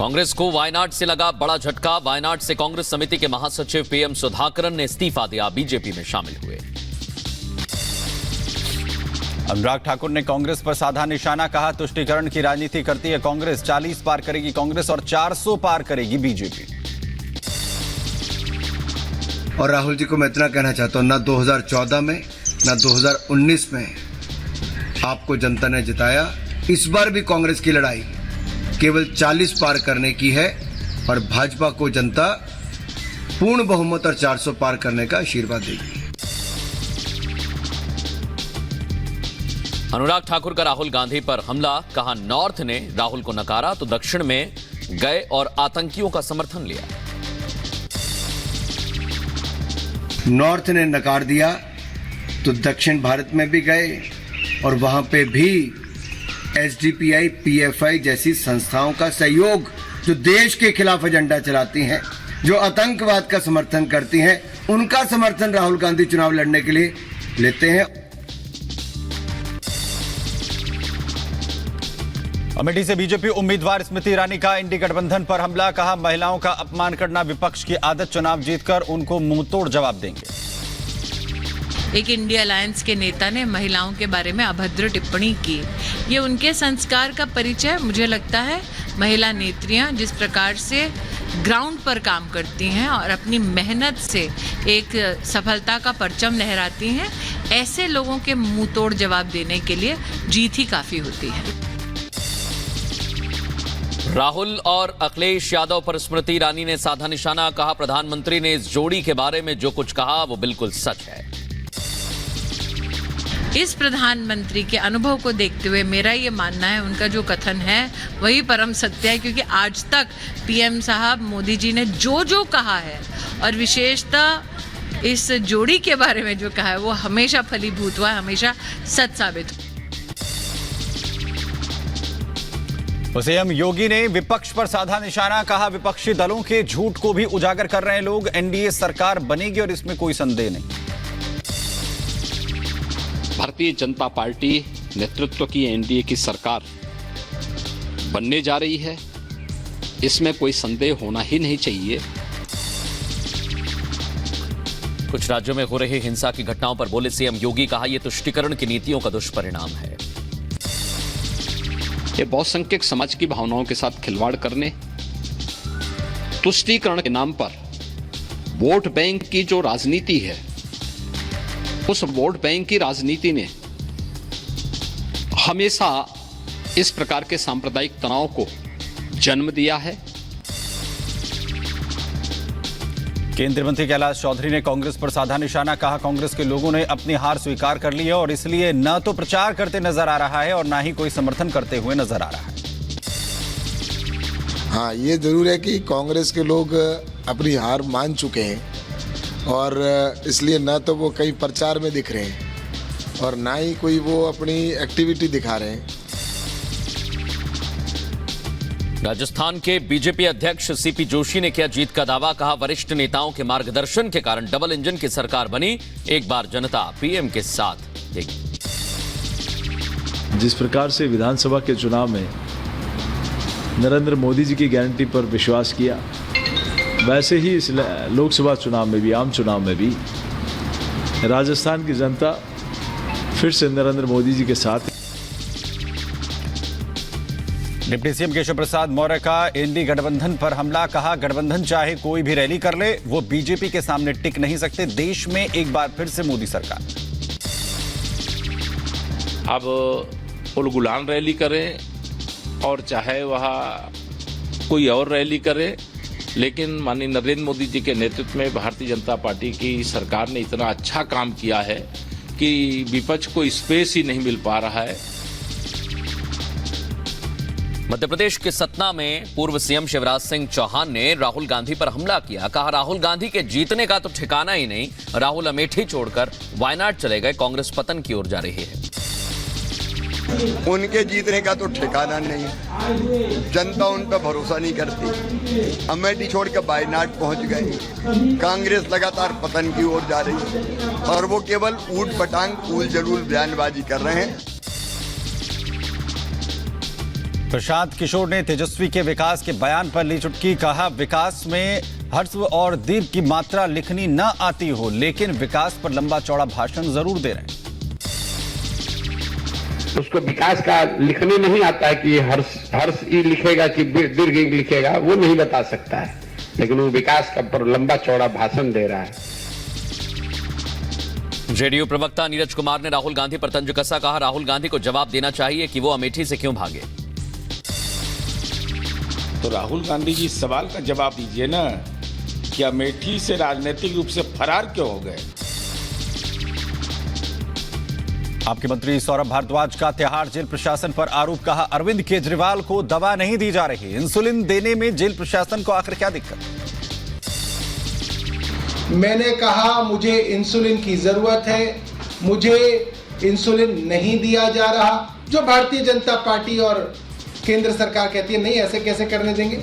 कांग्रेस को वायनाड से लगा बड़ा झटका। वायनाड से कांग्रेस समिति के महासचिव पीएम सुधाकरन ने इस्तीफा दिया, बीजेपी में शामिल हुए। अनुराग ठाकुर ने कांग्रेस पर साधा निशाना, कहा तुष्टीकरण की राजनीति करती है कांग्रेस। 40 पार करेगी कांग्रेस और 400 पार करेगी बीजेपी। और राहुल जी को मैं इतना कहना चाहता हूं, ना 2014 में ना 2019 में आपको जनता ने जिताया। इस बार भी कांग्रेस की लड़ाई केवल 40 पार करने की है और भाजपा को जनता पूर्ण बहुमत और 400 पार करने का आशीर्वाद देगी। अनुराग ठाकुर का राहुल गांधी पर हमला, कहा नॉर्थ ने राहुल को नकारा तो दक्षिण में गए और आतंकियों का समर्थन लिया। नॉर्थ ने नकार दिया तो दक्षिण भारत में भी गए और वहां पे भी एसडीपीआई, पीएफआई जैसी संस्थाओं का सहयोग, जो देश के खिलाफ एजेंडा चलाती हैं, जो आतंकवाद का समर्थन करती हैं, उनका समर्थन राहुल गांधी चुनाव लड़ने के लिए लेते हैं। अमेठी से बीजेपी उम्मीदवार स्मृति ईरानी का इंडी गठबंधन पर हमला, कहा महिलाओं का अपमान करना विपक्ष की आदत, चुनाव जीतकर उनको मुंहतोड़ जवाब देंगे। एक इंडिया अलायंस के नेता ने महिलाओं के बारे में अभद्र टिप्पणी की। ये उनके संस्कार का परिचय। मुझे लगता है महिला नेत्रियां जिस प्रकार से ग्राउंड पर काम करती हैं और अपनी मेहनत से एक सफलता का परचम लहराती हैं, ऐसे लोगों के मुंह तोड़ जवाब देने के लिए जीत ही काफी होती है। राहुल और अखिलेश यादव पर स्मृति ईरानी ने साधा निशाना, कहा प्रधानमंत्री ने इस जोड़ी के बारे में जो कुछ कहा वो बिल्कुल सच है। इस प्रधानमंत्री के अनुभव को देखते हुए मेरा ये मानना है उनका जो कथन है वही परम सत्य है, क्योंकि आज तक पीएम साहब मोदी जी ने जो कहा है और विशेषतः इस जोड़ी के बारे में जो कहा है वो हमेशा फलीभूत हुआ, हमेशा सच साबित हुआ। सीएम योगी ने विपक्ष पर साधा निशाना, कहा विपक्षी दलों के झूठ को भी उजागर कर रहे हैं लोग। एनडीए सरकार बनेगी और इसमें कोई संदेह नहीं। भारतीय जनता पार्टी नेतृत्व की एनडीए की सरकार बनने जा रही है, इसमें कोई संदेह होना ही नहीं चाहिए। कुछ राज्यों में हो रही हिंसा की घटनाओं पर बोले सीएम योगी, कहा यह तुष्टीकरण की नीतियों का दुष्परिणाम है। ये बहुसंख्यक समाज की भावनाओं के साथ खिलवाड़ करने, तुष्टीकरण के नाम पर वोट बैंक की जो राजनीति है, उस वोट बैंक की राजनीति ने हमेशा इस प्रकार के सांप्रदायिक तनाव को जन्म दिया है। केंद्रीय मंत्री कैलाश चौधरी ने कांग्रेस पर साधा निशाना, कहा कांग्रेस के लोगों ने अपनी हार स्वीकार कर ली है और इसलिए न तो प्रचार करते नजर आ रहा है और ना ही कोई समर्थन करते हुए नजर आ रहा है। हाँ, ये जरूर है कि कांग्रेस के लोग अपनी हार मान चुके हैं और इसलिए ना तो वो कहीं प्रचार में दिख रहे हैं और ना ही कोई वो अपनी एक्टिविटी दिखा रहे हैं। राजस्थान के बीजेपी अध्यक्ष सीपी जोशी ने किया जीत का दावा, कहा वरिष्ठ नेताओं के मार्गदर्शन के कारण डबल इंजन की सरकार बनी, एक बार जनता पीएम के साथ देगी। जिस प्रकार से विधानसभा के चुनाव में नरेंद्र मोदी जी की गारंटी पर विश्वास किया, वैसे ही इस लोकसभा चुनाव में भी, आम चुनाव में भी राजस्थान की जनता फिर से नरेंद्र मोदी जी के साथ। डिप्टी सीएम केशव प्रसाद मौर्य का इंडी गठबंधन पर हमला, कहा गठबंधन चाहे कोई भी रैली कर ले, वो बीजेपी के सामने टिक नहीं सकते। देश में एक बार फिर से मोदी सरकार। अब उलगुलान रैली करें और चाहे वह कोई और रैली करे, लेकिन माननीय नरेंद्र मोदी जी के नेतृत्व में भारतीय जनता पार्टी की सरकार ने इतना अच्छा काम किया है कि विपक्ष को स्पेस ही नहीं मिल पा रहा है। मध्य प्रदेश के सतना में पूर्व सीएम शिवराज सिंह चौहान ने राहुल गांधी पर हमला किया, कहा राहुल गांधी के जीतने का तो ठिकाना ही नहीं, राहुल अमेठी छोड़कर वायनाड चले गए, कांग्रेस पतन की ओर जा रही है। उनके जीतने का तो ठिकाना नहीं है, जनता उन पर भरोसा नहीं करती। अमेठी छोड़कर वायनाड पहुंच गए, कांग्रेस लगातार पतन की ओर जा रही है और वो केवल ऊट पटांग कूल जलूल बयानबाजी कर रहे हैं। प्रशांत किशोर ने तेजस्वी के विकास के बयान पर ली चुटकी। कहा, विकास में हर्ष और दीप की मात्रा लिखनी न आती हो, लेकिन विकास पर लंबा चौड़ा भाषण जरूर दे रहे हैं। उसको विकास का लिखने नहीं आता है कि हर्ष ई लिखेगा कि दीर्घ ई लिखेगा, वो नहीं बता सकता है, लेकिन वो विकास का पर लंबा चौड़ा भाषण दे रहा है। जेडीयू प्रवक्ता नीरज कुमार ने राहुल गांधी पर तंज कसा। कहा, राहुल गांधी को जवाब देना चाहिए कि वो अमेठी से क्यों भागे। तो राहुल गांधी जी सवाल का जवाब दीजिए ना कि अमेठी से राजनीतिक रूप से फरार क्यों हो गए। आपके मंत्री सौरभ भारद्वाज का तिहाड़ जेल प्रशासन पर आरोप। कहा, अरविंद केजरीवाल को दवा नहीं दी जा रही, इंसुलिन देने में जेल प्रशासन को आखिर क्या दिक्कत। मैंने कहा मुझे इंसुलिन की जरूरत है, मुझे इंसुलिन नहीं दिया जा रहा। जो भारतीय जनता पार्टी और केंद्र सरकार कहती है नहीं, ऐसे कैसे करने देंगे।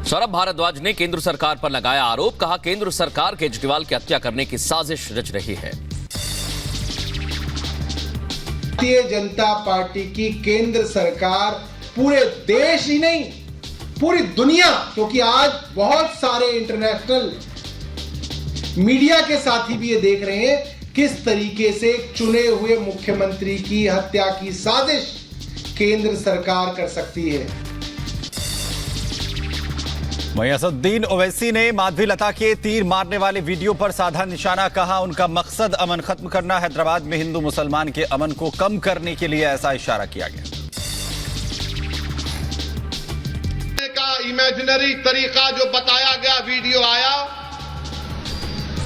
सौरभ भारद्वाज ने केंद्र सरकार पर लगाया आरोप। कहा, केंद्र सरकार केजरीवाल की हत्या करने की साजिश रच रही है। भारतीय जनता पार्टी की केंद्र सरकार पूरे देश ही नहीं, पूरी दुनिया, क्योंकि आज बहुत सारे इंटरनेशनल मीडिया के साथी भी ये देख रहे हैं किस तरीके से चुने हुए मुख्यमंत्री की हत्या की साजिश केंद्र सरकार कर सकती है। वहीं असदुद्दीन ओवैसी ने माधवी लता के तीर मारने वाले वीडियो पर साधा निशाना। कहा, उनका मकसद अमन खत्म करना। हैदराबाद में हिंदू मुसलमान के अमन को कम करने के लिए ऐसा इशारा किया गया। का इमेजिनरी तरीका जो बताया गया, वीडियो आया,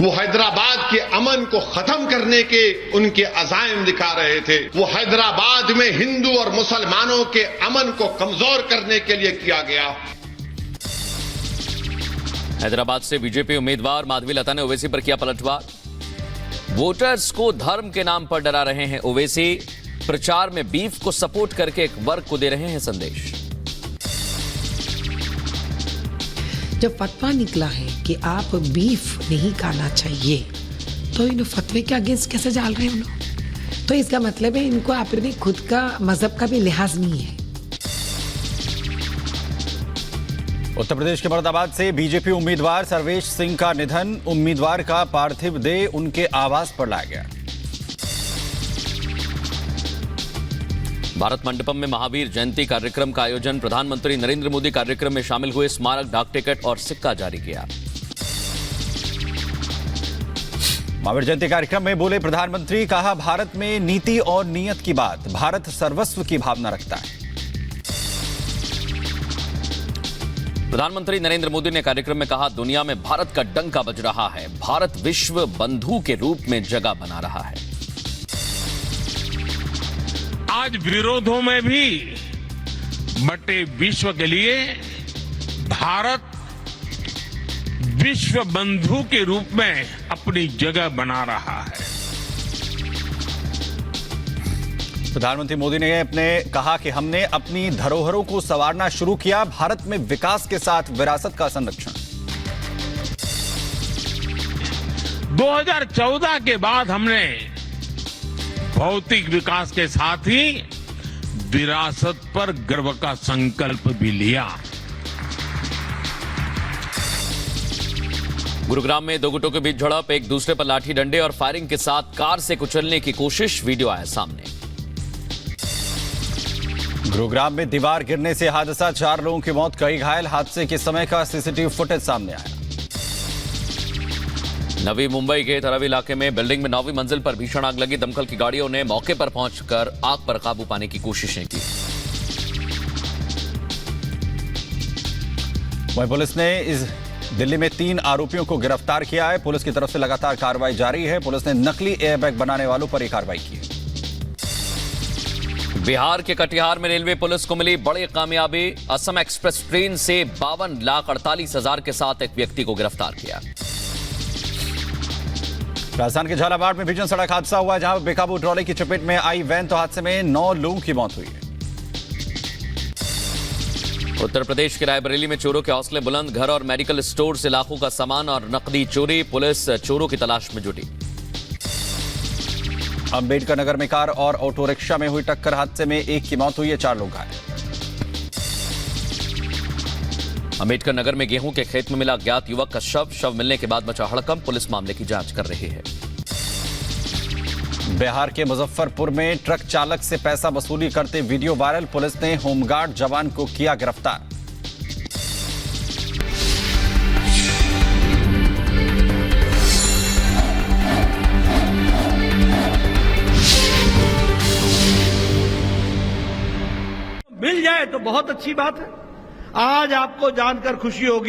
वो हैदराबाद के अमन को खत्म करने के उनके अज़ाइम दिखा रहे थे। वो हैदराबाद में हिंदू और मुसलमानों के अमन को कमजोर करने के लिए किया गया। हैदराबाद से बीजेपी उम्मीदवार माधवी लता ने ओवैसी पर किया पलटवार। वोटर्स को धर्म के नाम पर डरा रहे हैं ओवैसी। प्रचार में बीफ को सपोर्ट करके एक वर्ग को दे रहे हैं संदेश। जब फतवा निकला है कि आप बीफ नहीं खाना चाहिए, तो इन फतवे के अगेंस्ट कैसे जाल रहे हैं उन लोग। तो इसका मतलब है इनको अपने खुद का मजहब का भी लिहाज नहीं है। उत्तर प्रदेश के मुरादाबाद से बीजेपी उम्मीदवार सर्वेश सिंह का निधन। उम्मीदवार का पार्थिव देह उनके आवास पर लाया गया। भारत मंडपम में महावीर जयंती कार्यक्रम का आयोजन। प्रधानमंत्री नरेंद्र मोदी कार्यक्रम में शामिल हुए। स्मारक, डाक टिकट और सिक्का जारी किया। महावीर जयंती कार्यक्रम में बोले प्रधानमंत्री। कहा, भारत में नीति और नीयत की बात, भारत सर्वस्व की भावना रखता है। प्रधानमंत्री नरेंद्र मोदी ने कार्यक्रम में कहा, दुनिया में भारत का डंका बज रहा है। भारत विश्व बंधु के रूप में जगह बना रहा है। आज विरोधों में भी बटे विश्व के लिए भारत विश्व बंधु के रूप में अपनी जगह बना रहा है। प्रधानमंत्री मोदी ने अपने कहा कि हमने अपनी धरोहरों को संवारना शुरू किया। भारत में विकास के साथ विरासत का संरक्षण। 2014 के बाद हमने भौतिक विकास के साथ ही विरासत पर गर्व का संकल्प भी लिया। गुरुग्राम में दो गुटों के बीच झड़प। एक दूसरे पर लाठी डंडे और फायरिंग के साथ कार से कुचलने की कोशिश। वीडियो आया सामने। गुरुग्राम में दीवार गिरने से हादसा। 4 लोगों की मौत, कई घायल। हादसे के समय का सीसीटीवी फुटेज सामने आया। नवी मुंबई के तरवी इलाके में बिल्डिंग में 9वीं मंजिल पर भीषण आग लगी। दमकल की गाड़ियों ने मौके पर पहुंचकर आग पर काबू पाने की कोशिशें की। वहीं पुलिस ने इस दिल्ली में 3 आरोपियों को गिरफ्तार किया है। पुलिस की तरफ से लगातार कार्रवाई जारी है। पुलिस ने नकली एयरबैग बनाने वालों पर यह कार्रवाई की है। बिहार के कटिहार में रेलवे पुलिस को मिली बड़ी कामयाबी। असम एक्सप्रेस ट्रेन से 52,48,000 के साथ एक व्यक्ति को गिरफ्तार किया। राजस्थान के झालावाड़ में भीषण सड़क हादसा हुआ, जहां बेकाबू ट्रॉली की चपेट में आई वैन, तो हादसे में 9 लोगों की मौत हुई है। उत्तर प्रदेश के रायबरेली में चोरों के हौसले बुलंद। घर और मेडिकल स्टोर से लाखों का सामान और नकदी चोरी। पुलिस चोरों की तलाश में जुटी। अंबेडकर नगर में कार और ऑटो रिक्शा में हुई टक्कर, हादसे में एक की मौत हुई है, 4 लोग घायल। अंबेडकर नगर में गेहूं के खेत में मिला अज्ञात युवक का शव मिलने के बाद मचा हड़कंप, पुलिस मामले की जांच कर रही है। बिहार के मुजफ्फरपुर में ट्रक चालक से पैसा वसूली करते वीडियो वायरल, पुलिस ने होमगार्ड जवान को किया गिरफ्तार। मिल जाए तो बहुत अच्छी बात है। आज आपको जानकर खुशी होगी